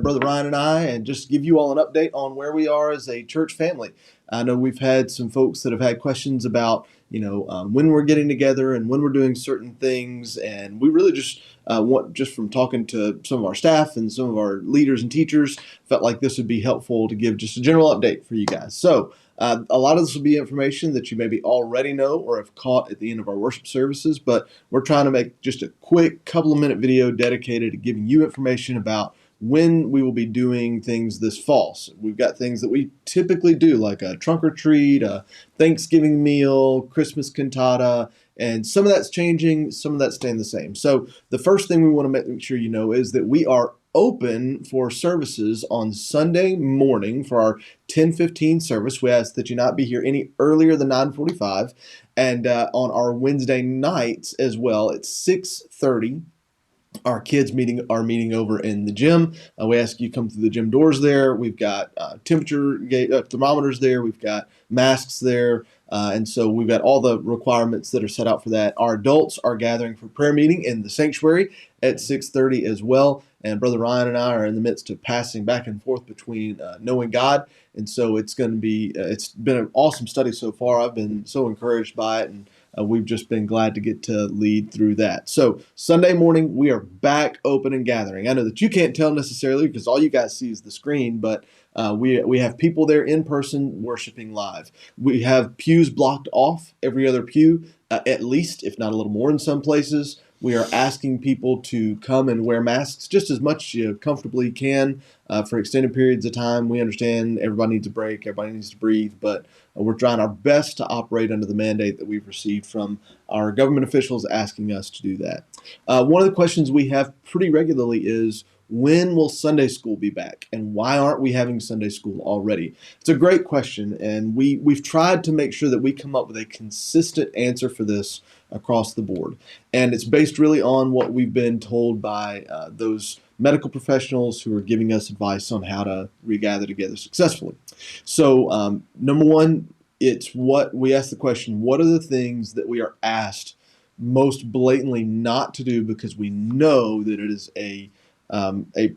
Brother Ryan and I, and just give you all an update on where we are as a church family. I know we've had some folks that have had questions about, when we're getting together and when we're doing certain things, and we really just just from talking to some of our staff and some of our leaders and teachers, felt like this would be helpful to give just a general update for you guys. So a lot of this will be information that you maybe already know or have caught at the end of our worship services, but we're trying to make just a quick couple of minute video dedicated to giving you information about when we will be doing things this fall. So we've got things that we typically do, like a trunk or treat, a Thanksgiving meal, Christmas cantata, and some of that's changing, some of that's staying the same. So the first thing we want to make sure you know is that we are open for services on Sunday morning for our 10:15 service. We ask that you not be here any earlier than 9:45, and on our Wednesday nights as well at 6:30. Our kids are meeting over in the gym. We ask you come through the gym doors there. We've got temperature thermometers there. We've got masks there. And so we've got all the requirements that are set out for that. Our adults are gathering for prayer meeting in the sanctuary at 6:30 as well. And Brother Ryan and I are in the midst of passing back and forth between knowing God. And so it's going to be, it's been an awesome study so far. I've been so encouraged by it, and we've just been glad to get to lead through that. So Sunday morning, we are back open and gathering. I know that you can't tell necessarily because all you guys see is the screen, but we have people there in person worshiping live. We have pews blocked off, every other pew, at least, if not a little more in some places. We are asking people to come and wear masks just as much as you comfortably can for extended periods of time. We understand everybody needs a break, everybody needs to breathe, but we're trying our best to operate under the mandate that we've received from our government officials asking us to do that. One of the questions we have pretty regularly is, when will Sunday school be back, and why aren't we having Sunday school already? It's a great question, and we've tried to make sure that we come up with a consistent answer for this across the board. And it's based really on what we've been told by those medical professionals who are giving us advice on how to regather together successfully. So number one, it's what we ask the question, what are the things that we are asked most blatantly not to do because we know that it is a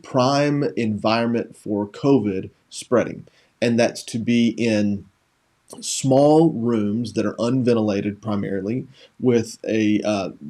prime environment for COVID spreading, and that's to be in small rooms that are unventilated primarily with a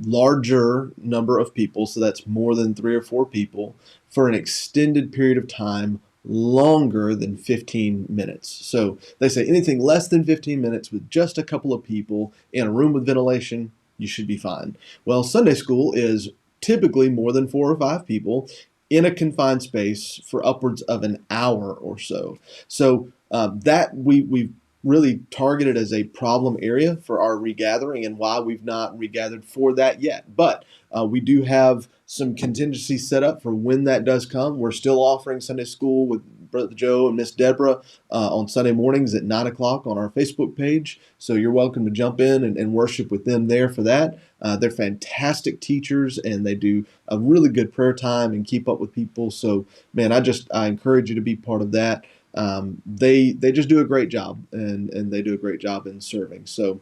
larger number of people, so that's more than 3 or 4 people, for an extended period of time longer than 15 minutes. So they say anything less than 15 minutes with just a couple of people in a room with ventilation, you should be fine. Well, Sunday school is typically more than 4 or 5 people in a confined space for upwards of an hour or so. So that we've really targeted as a problem area for our regathering, and why we've not regathered for that yet. But we do have some contingency set up for when that does come. We're still offering Sunday school with Brother Joe and Miss Deborah on Sunday mornings at 9 o'clock on our Facebook page. So you're welcome to jump in and worship with them there for that. They're fantastic teachers, and they do a really good prayer time and keep up with people. So, man, I encourage you to be part of that. They just do a great job, and they do a great job in serving. So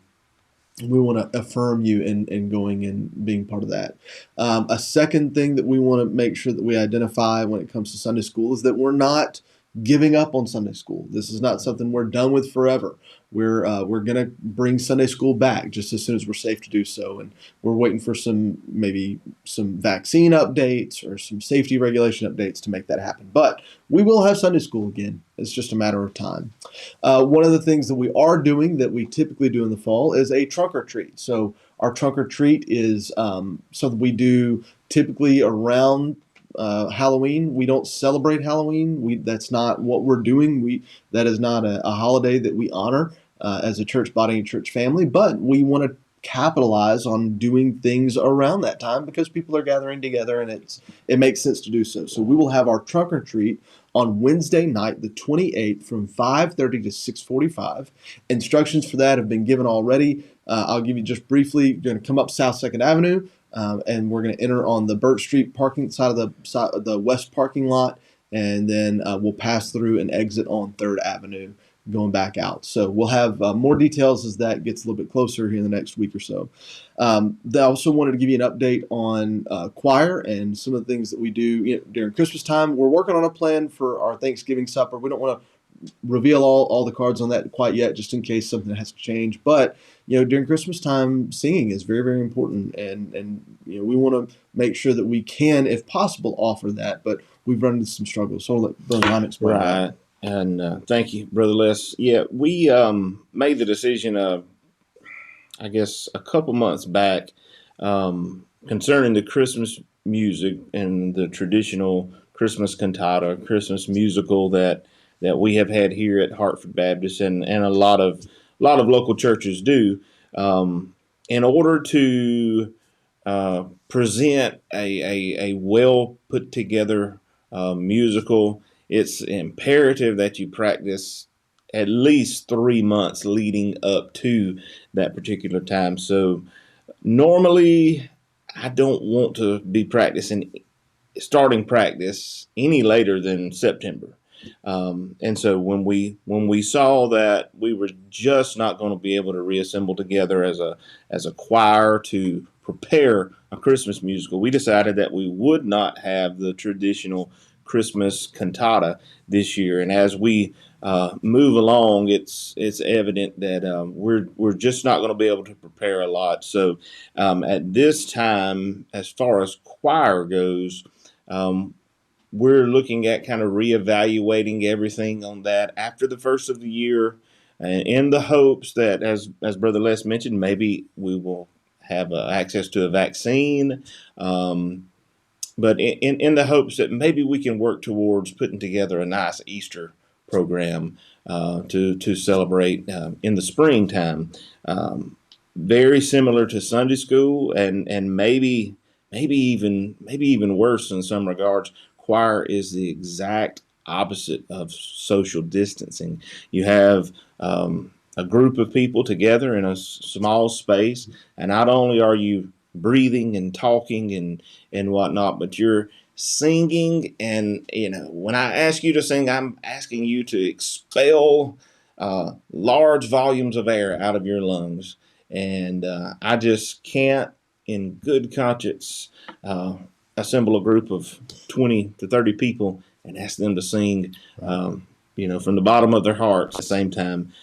we want to affirm you in going and being part of that. A second thing that we want to make sure that we identify when it comes to Sunday school is that we're not giving up on Sunday school. This is not something we're done with forever. We're going to bring Sunday school back just as soon as we're safe to do so, and we're waiting for maybe some vaccine updates or some safety regulation updates to make that happen. But we will have Sunday school again. It's just a matter of time. One of the things that we are doing that we typically do in the fall is a trunk or treat. So our trunk or treat is something we do typically around Halloween. We don't celebrate Halloween. That's not what we're doing. That is not a holiday that we honor as a church body and church family, but we want to capitalize on doing things around that time because people are gathering together, and it makes sense to do so. So we will have our trunk or treat on Wednesday night, the 28th, from 5:30 to 6:45. Instructions for that have been given already. I'll give you just briefly. You're going to come up South 2nd Avenue, and we're going to enter on the Burt Street parking side of the west parking lot, and then we'll pass through and exit on 3rd Avenue going back out. So we'll have more details as that gets a little bit closer here in the next week or so. I also wanted to give you an update on choir and some of the things that we do during Christmas time. We're working on a plan for our Thanksgiving supper. We don't want to reveal all the cards on that quite yet, just in case something has to change. But during Christmas time, singing is very, very important, and we want to make sure that we can, if possible, offer that. But we've run into some struggles, so I'll let Brother Ryan explain that. Right. And thank you, Brother Les. Yeah, we made the decision, I guess, a couple months back concerning the Christmas music and the traditional Christmas cantata, Christmas musical that we have had here at Hartford Baptist, and a lot of local churches do. In order to present a well put together musical, it's imperative that you practice at least 3 months leading up to that particular time. So normally, I don't want to be starting practice any later than September. And so when we saw that we were just not going to be able to reassemble together as a choir to prepare a Christmas musical, we decided that we would not have the traditional Christmas cantata this year. And as we move along, it's evident that we're just not going to be able to prepare a lot. So at this time, as far as choir goes, we're looking at kind of reevaluating everything on that after the first of the year, and in the hopes that, as Brother Les mentioned, maybe we will have access to a vaccine. But in the hopes that maybe we can work towards putting together a nice Easter program to celebrate in the springtime, very similar to Sunday school, and maybe even worse in some regards. Choir is the exact opposite of social distancing. You have a group of people together in a small space, and not only are you breathing and talking and whatnot, but you're singing. And when I ask you to sing, I'm asking you to expel large volumes of air out of your lungs. And I just can't, in good conscience, assemble a group of 20 to 30 people and ask them to sing, from the bottom of their hearts at the same time,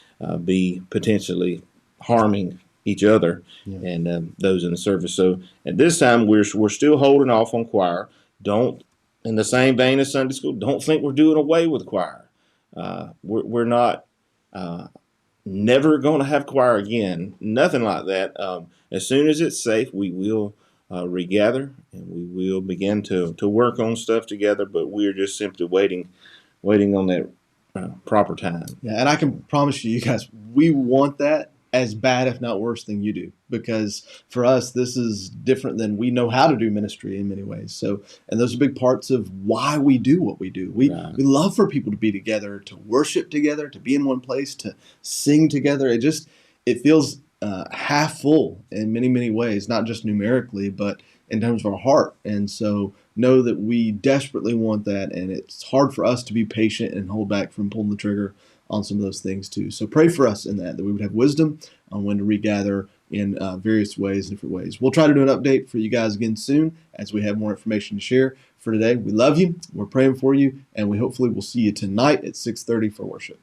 be potentially harming each other and those in the service. So at this time, we're still holding off on choir. Don't, in the same vein as Sunday school, don't think we're doing away with choir. We're not never going to have choir again. Nothing like that. As soon as it's safe, we will regather and we will begin to work on stuff together. But we're just simply waiting on that proper time. Yeah, and I can promise you guys, we want that as bad, if not worse, than you do, because for us, this is different than we know how to do ministry in many ways. So, and those are big parts of why we do what we do. We love for people to be together, to worship together, to be in one place, to sing together. It feels half full in many, many ways, not just numerically, but in terms of our heart. And so know that we desperately want that, and it's hard for us to be patient and hold back from pulling the trigger on some of those things too. So pray for us in that we would have wisdom on when to regather in various ways, different ways. We'll try to do an update for you guys again soon as we have more information to share. For today, we love you, we're praying for you, and we hopefully will see you tonight at 6:30 for worship.